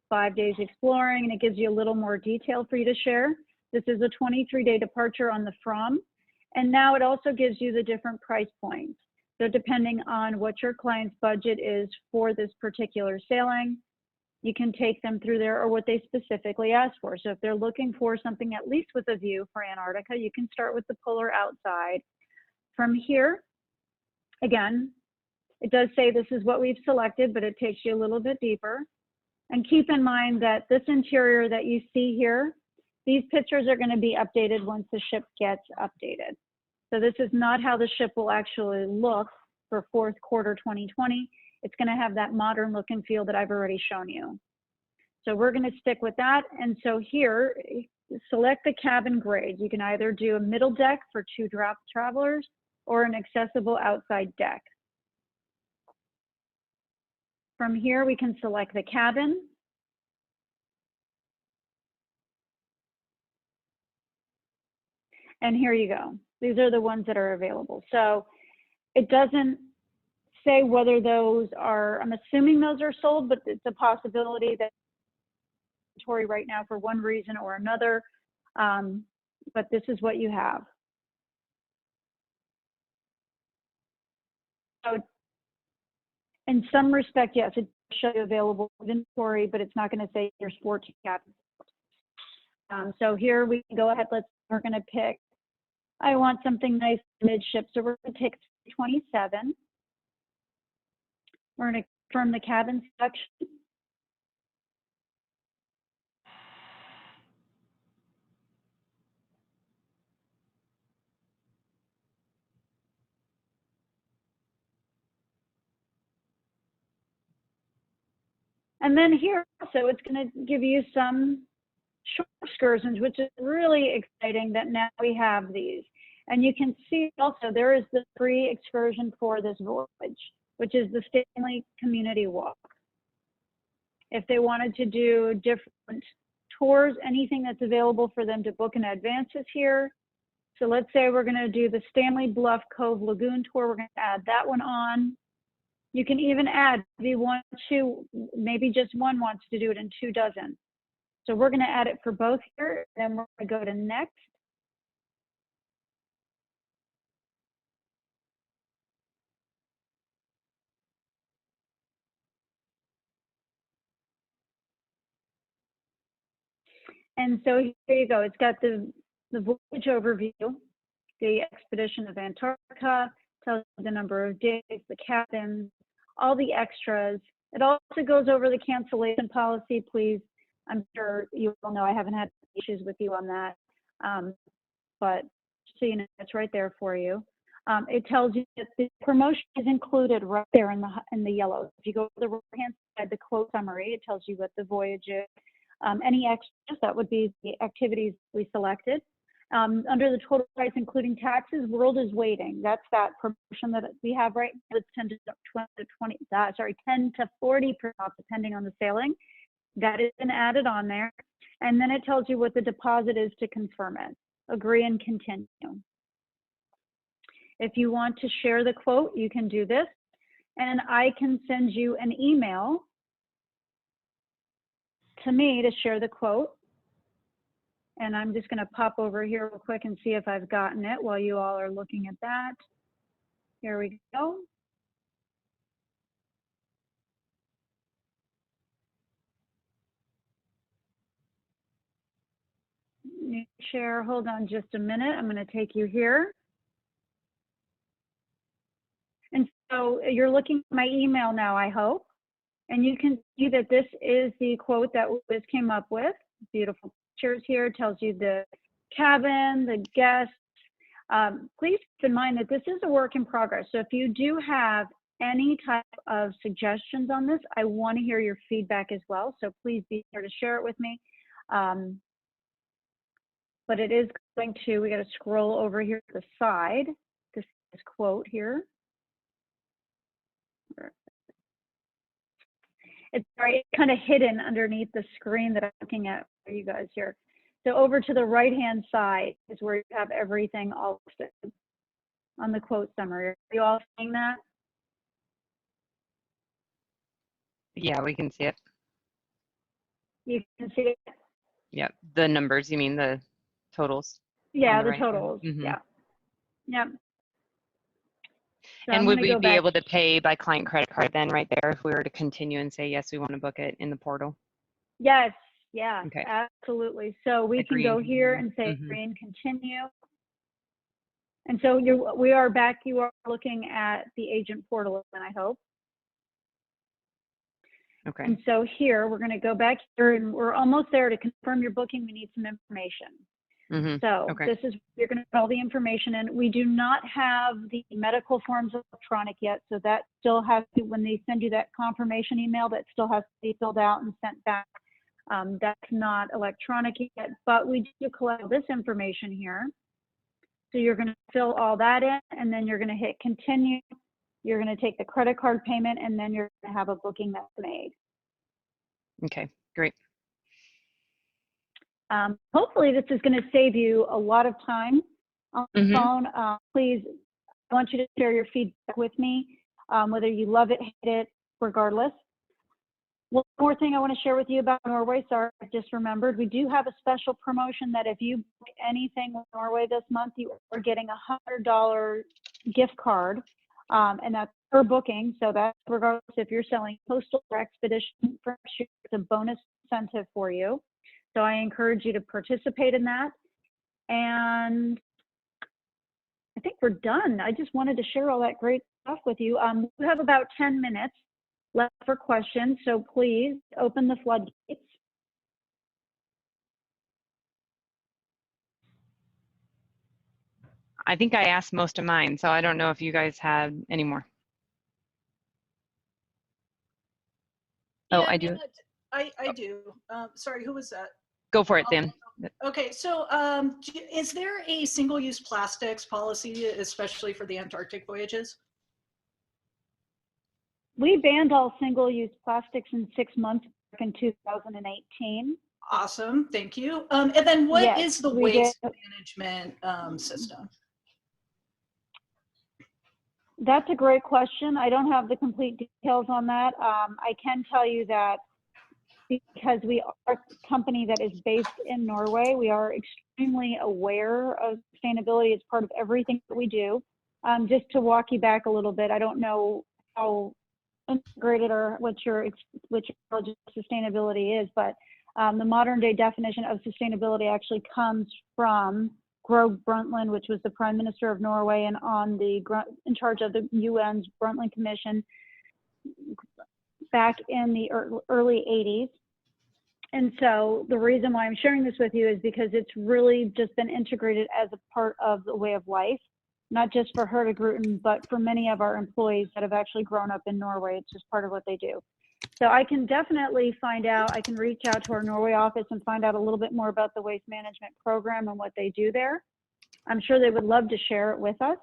5 days exploring, and it gives you a little more detail for you to share. This is a 23-day departure on the Fromm. And now it also gives you the different price points. So depending on what your client's budget is for this particular sailing, you can take them through there, or what they specifically ask for. So if they're looking for something at least with a view for Antarctica, you can start with the polar outside. From here, again, it does say this is what we've selected, but it takes you a little bit deeper. And keep in mind that this interior that you see here, these pictures are going to be updated once the ship gets updated. So this is not how the ship will actually look for fourth quarter 2020. It's going to have that modern look and feel that I've already shown you. So we're going to stick with that. And so here, select the cabin grade. You can either do a middle deck for 2 draft travelers or an accessible outside deck. From here, we can select the cabin. And here you go. These are the ones that are available. So it doesn't say whether those are, I'm assuming those are sold, but it's a possibility that inventory right now for one reason or another. But this is what you have. So in some respect, yes, it will show you available inventory, but it's not going to say there's 14 cabins. So here we can go ahead. We're going to pick, I want something nice midship. So we're going to pick 27. We're going to confirm the cabin section. And then here also, it's going to give you some short excursions, which is really exciting that now we have these. And you can see also there is the free excursion for this voyage, which is the Stanley Community Walk. If they wanted to do different tours, anything that's available for them to book in advance is here. So let's say we're going to do the Stanley Bluff Cove Lagoon tour. We're going to add that one on. You can even add, if you want to, maybe just one wants to do it and 2 doesn't. So we're going to add it for both here, and we're going to go to next. And so here you go. It's got the voyage overview, the expedition of Antarctica, tells you the number of days, the captain, all the extras. It also goes over the cancellation policy, please. I'm sure you all know I haven't had issues with you on that, but so you know, it's right there for you. It tells you that the promotion is included right there in the yellow. If you go to the right-hand side, the quote summary, it tells you what the voyage is. Any extras, that would be the activities we selected. Under the total price, including taxes, World is Waiting. That's that promotion that we have right now. It's 10 to 40% off, depending on the sailing. That has been added on there. And then it tells you what the deposit is to confirm it. Agree and continue. If you want to share the quote, you can do this. And I can send you an email to me to share the quote. And I'm just going to pop over here real quick and see if I've gotten it while you all are looking at that. Here we go. share. Hold on just a minute. I'm going to take you here. And so you're looking at my email now, I hope. And you can see that this is the quote that Liz came up with. Beautiful pictures here. It tells you the cabin, the guests. Please keep in mind that this is a work in progress. So if you do have any type of suggestions on this, I want to hear your feedback as well. So please be sure to share it with me. But it is going to, we got to scroll over here to the side. This quote here. It's kind of hidden underneath the screen that I'm looking at for you guys here. So over to the right-hand side is where you have everything all listed on the quote summary. Are you all seeing that?
Yeah, we can see it.
You can see it?
Yep. The numbers, you mean the totals?
Yeah,
the
the
right hand.
totals.
Mhm.
Yeah. Yep. So
And
I'm
would
gonna
we
go
be
back.
able to pay by client credit card then right there if we were to continue and say, yes, we want to book it in the portal?
Yes, yeah,
Okay.
absolutely. So we
Agree
can
and
go here
continue.
and say
Mhm.
agree and continue. And so we are back. You are looking at the agent portal, and I hope.
Okay.
And so here we're going to go back here, and we're almost there. To confirm your booking, we need some information.
Mhm.
So
Okay.
this is, you're going to put all the information in. We do not have the medical forms electronic yet, so that still has to, when they send you that confirmation email, that still has to be filled out and sent back. That's not electronic yet, but we do collect this information here. So you're going to fill all that in, and then you're going to hit continue. You're going to take the credit card payment, and then you're going to have a booking that's made.
Okay. Great.
Hopefully this is going to save you a lot of time on the
Mhm.
phone. Please, I want you to share your feedback with me, whether you love it, hate it, regardless. One more thing I want to share with you about Norway. Sorry, I just remembered. We do have a special promotion that if you book anything with Norway this month, you are getting a $100 gift card, and that's per booking. So that's regardless if you're selling postal or expedition for sure. It's a bonus incentive for you. So I encourage you to participate in that. And I think we're done. I just wanted to share all that great stuff with you. We have about 10 minutes left for questions, so please open the floodgates.
I think I asked most of mine, so I don't know if you guys had any more. Oh, I do.
I do. Sorry, who was that?
Go for it, Dan.
Okay, so is there a single-use plastics policy, especially for the Antarctic voyages?
We banned all single-use plastics in 6 months back in 2018.
Awesome, thank you. And then what is
Yes,
the
we
waste
did.
management system?
That's a great question. I don't have the complete details on that. I can tell you that because we are a company that is based in Norway, we are extremely aware of sustainability as part of everything that we do. Just to walk you back a little bit, I don't know how integrated or what your knowledge of sustainability is, but the modern day definition of sustainability actually comes from Gro Brundtland, which was the Prime Minister of Norway and in charge of the UN's Brundtland Commission back in the early 80s. And so the reason why I'm sharing this with you is because it's really just been integrated as a part of the way of life, not just for Hurtigruten, but for many of our employees that have actually grown up in Norway. It's just part of what they do. So I can definitely find out, I can reach out to our Norway office and find out a little bit more about the waste management program and what they do there. I'm sure they would love to share it with us.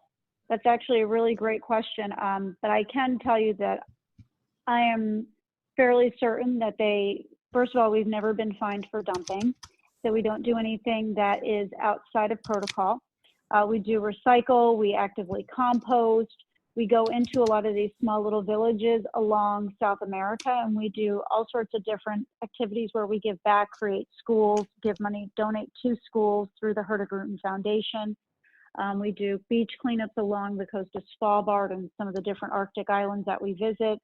That's actually a really great question. But I can tell you that I am fairly certain that first of all, we've never been fined for dumping. So we don't do anything that is outside of protocol. We do recycle, we actively compost. We go into a lot of these small little villages along South America, and we do all sorts of different activities where we give back, create schools, give money, donate to schools through the Hurtigruten Foundation. We do beach cleanups along the coast of Svalbard and some of the different Arctic islands that we visit.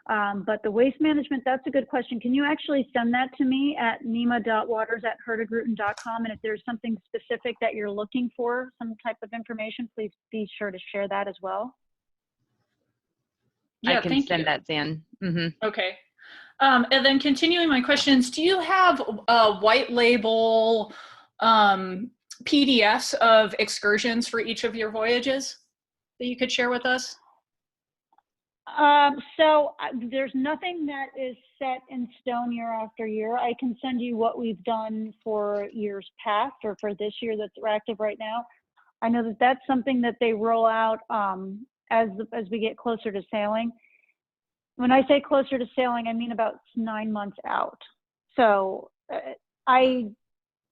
But the waste management, that's a good question. Can you actually send that to me at nima.waters@hurtigruten.com? And if there's something specific that you're looking for, some type of information, please be sure to share that as well.
Yeah,
I can
thank
send
you.
that, Zan.
Okay. And then continuing my questions, do you have white label PDFs of excursions for each of your voyages that you could share with us?
There's nothing that is set in stone year after year. I can send you what we've done for years past or for this year that's active right now. I know that that's something that they roll out as we get closer to sailing. When I say closer to sailing, I mean about 9 months out. So I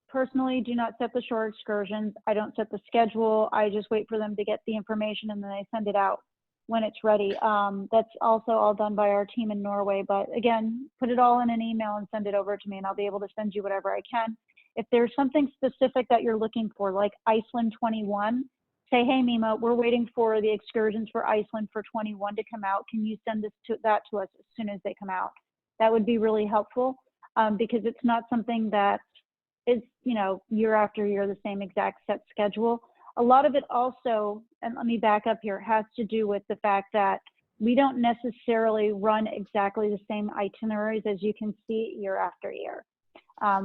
personally do not set the shore excursions. I don't set the schedule. I just wait for them to get the information and then I send it out when it's ready. That's also all done by our team in Norway. But again, put it all in an email and send it over to me and I'll be able to send you whatever I can. If there's something specific that you're looking for, like Iceland 21, say, hey, Mima, we're waiting for the excursions for Iceland for 21 to come out. Can you send that to us as soon as they come out? That would be really helpful because it's not something that is, year after year, the same exact set schedule. A lot of it also, and let me back up here, has to do with the fact that we don't necessarily run exactly the same itineraries as you can see year after year.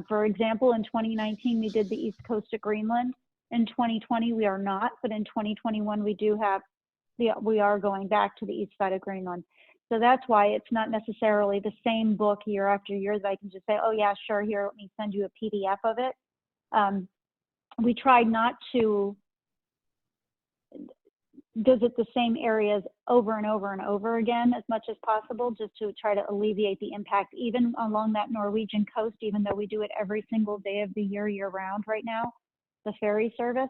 For example, in 2019, we did the East Coast of Greenland. In 2020, we are not, but in 2021, we are going back to the east side of Greenland. So that's why it's not necessarily the same book year after year that I can just say, oh yeah, sure, here, let me send you a PDF of it. We try not to visit the same areas over and over and over again as much as possible, just to try to alleviate the impact, even along that Norwegian coast, even though we do it every single day of the year round right now, the ferry service,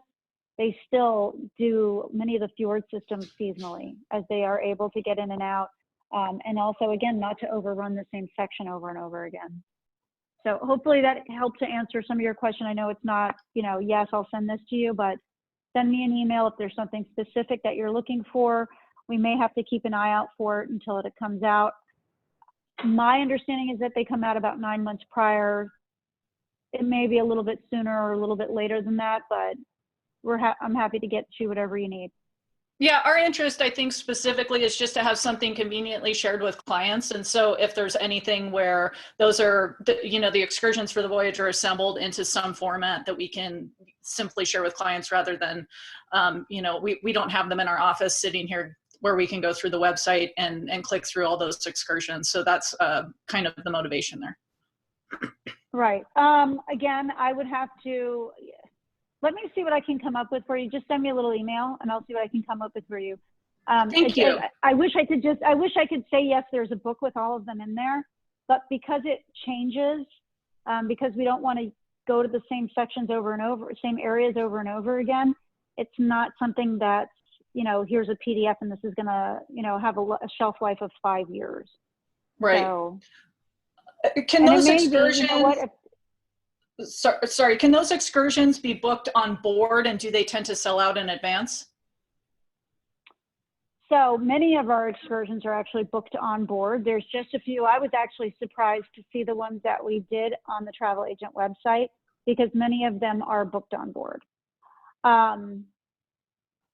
they still do many of the fjord systems seasonally as they are able to get in and out. And also, again, not to overrun the same section over and over again. So hopefully that helped to answer some of your question. I know it's not, yes, I'll send this to you, but send me an email if there's something specific that you're looking for. We may have to keep an eye out for it until it comes out. My understanding is that they come out about 9 months prior. It may be a little bit sooner or a little bit later than that, but I'm happy to get you whatever you need.
Yeah, our interest, I think, specifically is just to have something conveniently shared with clients. And so if there's anything where those are, the excursions for the voyage are assembled into some format that we can simply share with clients rather than, we don't have them in our office sitting here where we can go through the website and click through all those excursions. So that's kind of the motivation there.
Right. Again, I would have to, let me see what I can come up with for you. Just send me a little email and I'll see what I can come up with for you.
Thank you.
I wish I could say, yes, there's a book with all of them in there, but because it changes, because we don't want to go to the same sections over and over, same areas over and over again, it's not something that's, here's a PDF and this is going to, have a shelf life of 5 years.
Right.
So,
can those
excursions,
sorry, can those excursions be booked on board and do they tend to sell out in advance?
So many of our excursions are actually booked on board. There's just a few. I was actually surprised to see the ones that we did on the travel agent website because many of them are booked on board.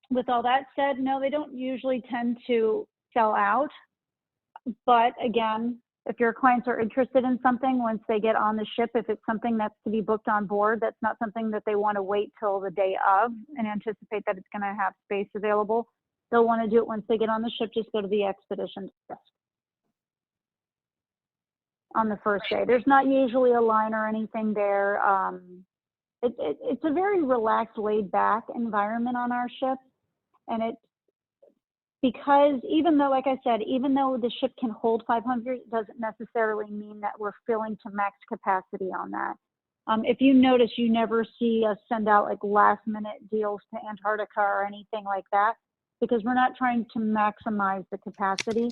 With all that said, no, they don't usually tend to sell out. But again, if your clients are interested in something, once they get on the ship, if it's something that's to be booked on board, that's not something that they want to wait till the day of and anticipate that it's going to have space available. They'll want to do it once they get on the ship, just go to the expedition desk on the first day. There's not usually a line or anything there. It's a very relaxed, laid back environment on our ship. And because even though, like I said, even though the ship can hold 500, it doesn't necessarily mean that we're filling to max capacity on that. If you notice, you never see us send out like last minute deals to Antarctica or anything like that, because we're not trying to maximize the capacity.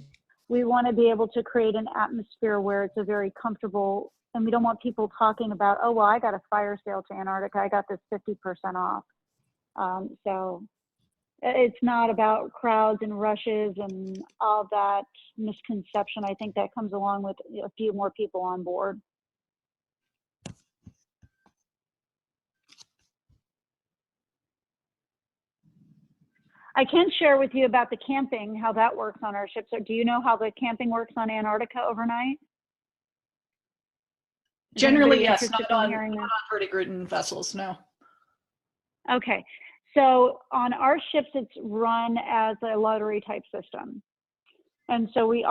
We want to be able to create an atmosphere where it's a very comfortable, and we don't want people talking about, oh, well, I got a fire sale to Antarctica. I got this 50% off. So It's not about crowds and rushes and all that misconception. I think that comes along with a few more people on board. I can share with you about the camping, how that works on our ships. So do you know how the camping works on Antarctica overnight? Is
Generally,
anybody
yes,
interested
not
in
on
hearing that?
Hurtigruten vessels, no.
Okay, so on our ships, it's run as a lottery type system. And so we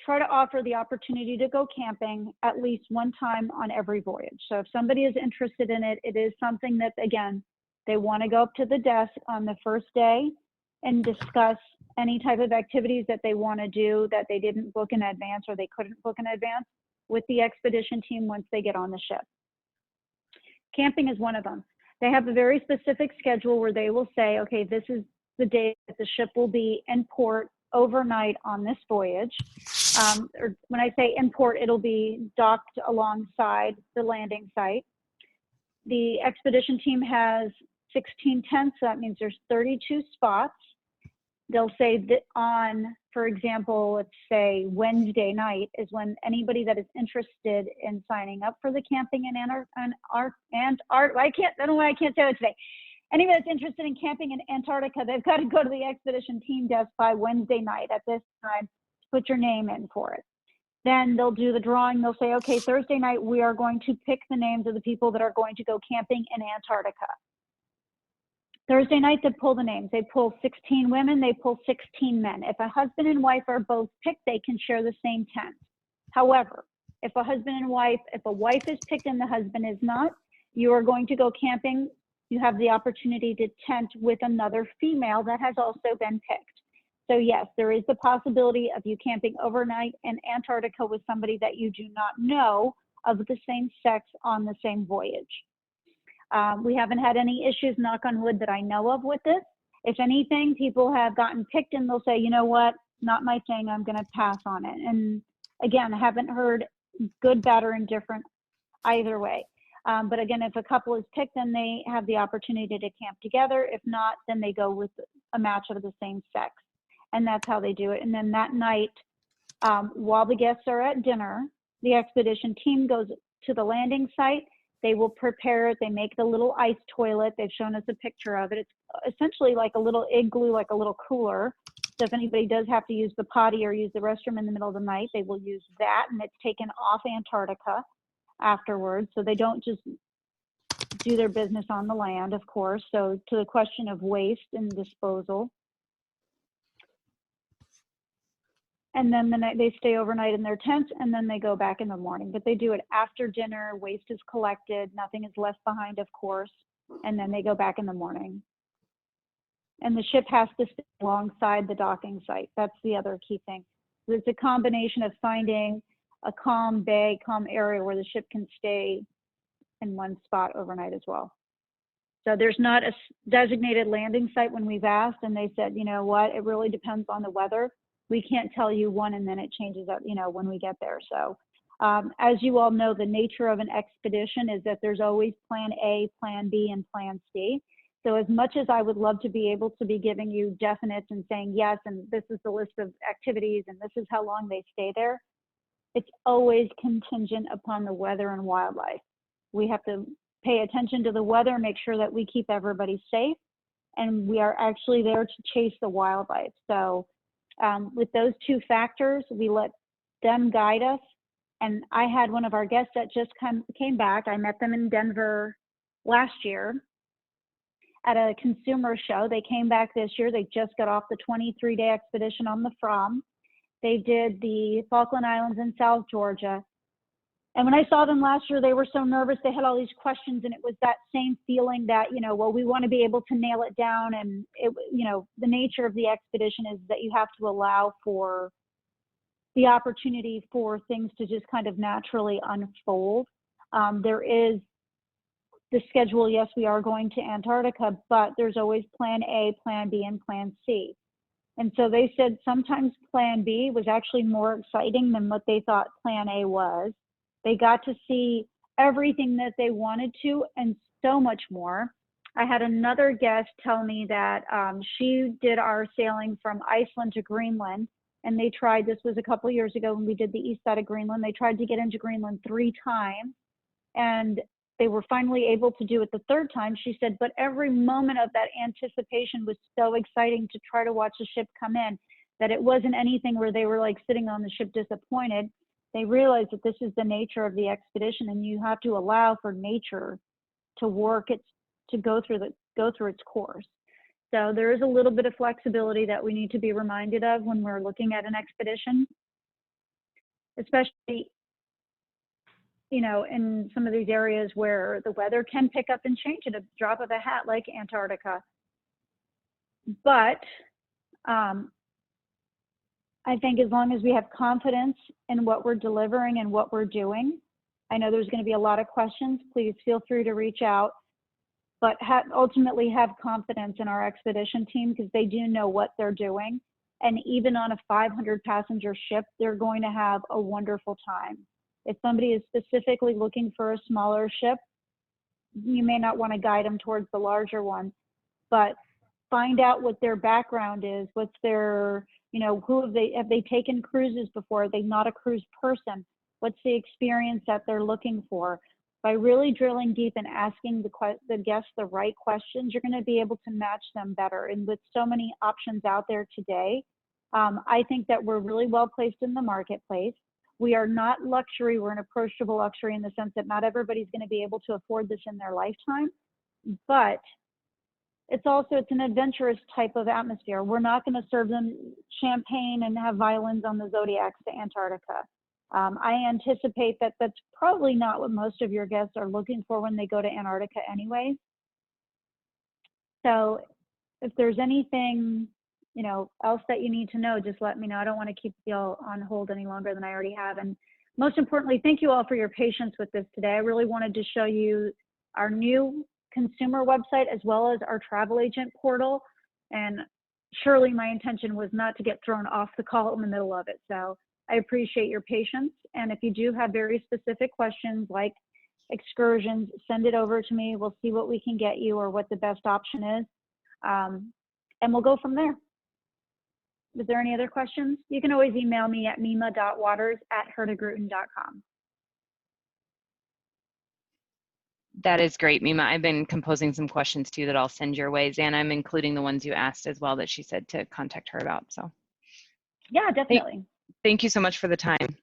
try to offer the opportunity to go camping at least one time on every voyage. So if somebody is interested in it, it is something that, again, they want to go up to the desk on the first day and discuss any type of activities that they want to do that they didn't book in advance or they couldn't book in advance with the expedition team once they get on the ship. Camping is one of them. They have a very specific schedule where they will say, okay, this is the day that the ship will be in port overnight on this voyage. Or when I say in port, it'll be docked alongside the landing site. The expedition team has 16 tents, so that means there's 32 spots. They'll say that on, for example, let's say Wednesday night is when anybody that is interested in signing up for the camping in I don't know why I can't say it today. Anybody that's interested in camping in Antarctica, they've got to go to the expedition team desk by Wednesday night at this time to put your name in for it. Then they'll do the drawing. They'll say, okay, Thursday night, we are going to pick the names of the people that are going to go camping in Antarctica. Thursday night, they pull the names. They pull 16 women, they pull 16 men. If a husband and wife are both picked, they can share the same tent. However, if a husband and wife, if a wife is picked and the husband is not, you are going to go camping. You have the opportunity to tent with another female that has also been picked. So yes, there is the possibility of you camping overnight in Antarctica with somebody that you do not know of the same sex on the same voyage. We haven't had any issues, knock on wood, that I know of with this. If anything, people have gotten picked and they'll say, you know what, not my thing, I'm gonna pass on it. And again, I haven't heard good, bad, or indifferent either way. But again, if a couple is picked, then they have the opportunity to camp together. If not, then they go with a match of the same sex. And that's how they do it. And then that night, while the guests are at dinner, the expedition team goes to the landing site. They will prepare it. They make the little ice toilet. They've shown us a picture of it. It's essentially like a little igloo, like a little cooler. So if anybody does have to use the potty or use the restroom in the middle of the night, they will use that, and it's taken off Antarctica afterwards. So they don't just do their business on the land, of course. So to the question of waste and disposal. And then the night they stay overnight in their tents, and then they go back in the morning. But they do it after dinner. Waste is collected. Nothing is left behind, of course. And then they go back in the morning. And the ship has to stay alongside the docking site. That's the other key thing. So it's a combination of finding a calm bay, calm area where the ship can stay in one spot overnight as well. So there's not a designated landing site when we've asked, and they said, you know what, it really depends on the weather. We can't tell you one and then it changes up, you know, when we get there. So as you all know, the nature of an expedition is that there's always plan A, plan B, and plan C. So as much as I would love to be able to be giving you definites and saying yes, and this is the list of activities and this is how long they stay there, it's always contingent upon the weather and wildlife. We have to pay attention to the weather, make sure that we keep everybody safe, and we are actually there to chase the wildlife. So with those two factors, we let them guide us. And I had one of our guests that just came back. I met them in Denver last year at a consumer show. They came back this year. They just got off the 23-day expedition on the Fromm. They did the Falkland Islands in South Georgia. And when I saw them last year, they were so nervous. They had all these questions, and it was that same feeling that, you know, well, we want to be able to nail it down. And, it, you know, the nature of the expedition is that you have to allow for the opportunity for things to just kind of naturally unfold. There is the schedule. Yes, we are going to Antarctica, but there's always plan A, plan B, and plan C. And so they said sometimes plan B was actually more exciting than what they thought plan A was. They got to see everything that they wanted to and so much more. I had another guest tell me that she did our sailing from Iceland to Greenland, and they tried, this was a couple of years ago when we did the east side of Greenland, they tried to get into Greenland 3 times, and they were finally able to do it the 3rd time. She said, but every moment of that anticipation was so exciting to try to watch the ship come in, that it wasn't anything where they were like sitting on the ship disappointed. They realized that this is the nature of the expedition, and you have to allow for nature to work its, to go through its course. So there is a little bit of flexibility that we need to be reminded of when we're looking at an expedition, especially, you know, in some of these areas where the weather can pick up and change at a drop of a hat, like Antarctica. But I think as long as we have confidence in what we're delivering and what we're doing, I know there's going to be a lot of questions. Please feel free to reach out, but ultimately have confidence in our expedition team, because they do know what they're doing. And even on a 500 passenger ship, they're going to have a wonderful time. If somebody is specifically looking for a smaller ship, you may not want to guide them towards the larger one, but find out what their background is, what's their, you know, have they taken cruises before? Are they not a cruise person? What's the experience that they're looking for? By really drilling deep and asking the guests the right questions, you're going to be able to match them better. And with so many options out there today, I think that we're really well placed in the marketplace. We are not luxury, we're an approachable luxury in the sense that not everybody's going to be able to afford this in their lifetime, but it's an adventurous type of atmosphere. We're not going to serve them champagne and have violins on the Zodiacs to Antarctica. I anticipate that that's probably not what most of your guests are looking for when they go to Antarctica anyway. So if there's anything, you know, else that you need to know, just let me know. I don't want to keep you all on hold any longer than I already have. And most importantly, thank you all for your patience with this today. I really wanted to show you our new consumer website as well as our travel agent portal. And surely my intention was not to get thrown off the call in the middle of it. So I appreciate your patience. And if you do have very specific questions like excursions, send it over to me. We'll see what we can get you or what the best option is. And we'll go from there. Is there any other questions? You can always email me at mima.waters@hurtigruten.com.
That is great, Mima. I've been composing some questions too that I'll send your way. Zan, I'm including the ones you asked as well that she said to contact her about. So
Yeah, definitely.
thank you so much for the time.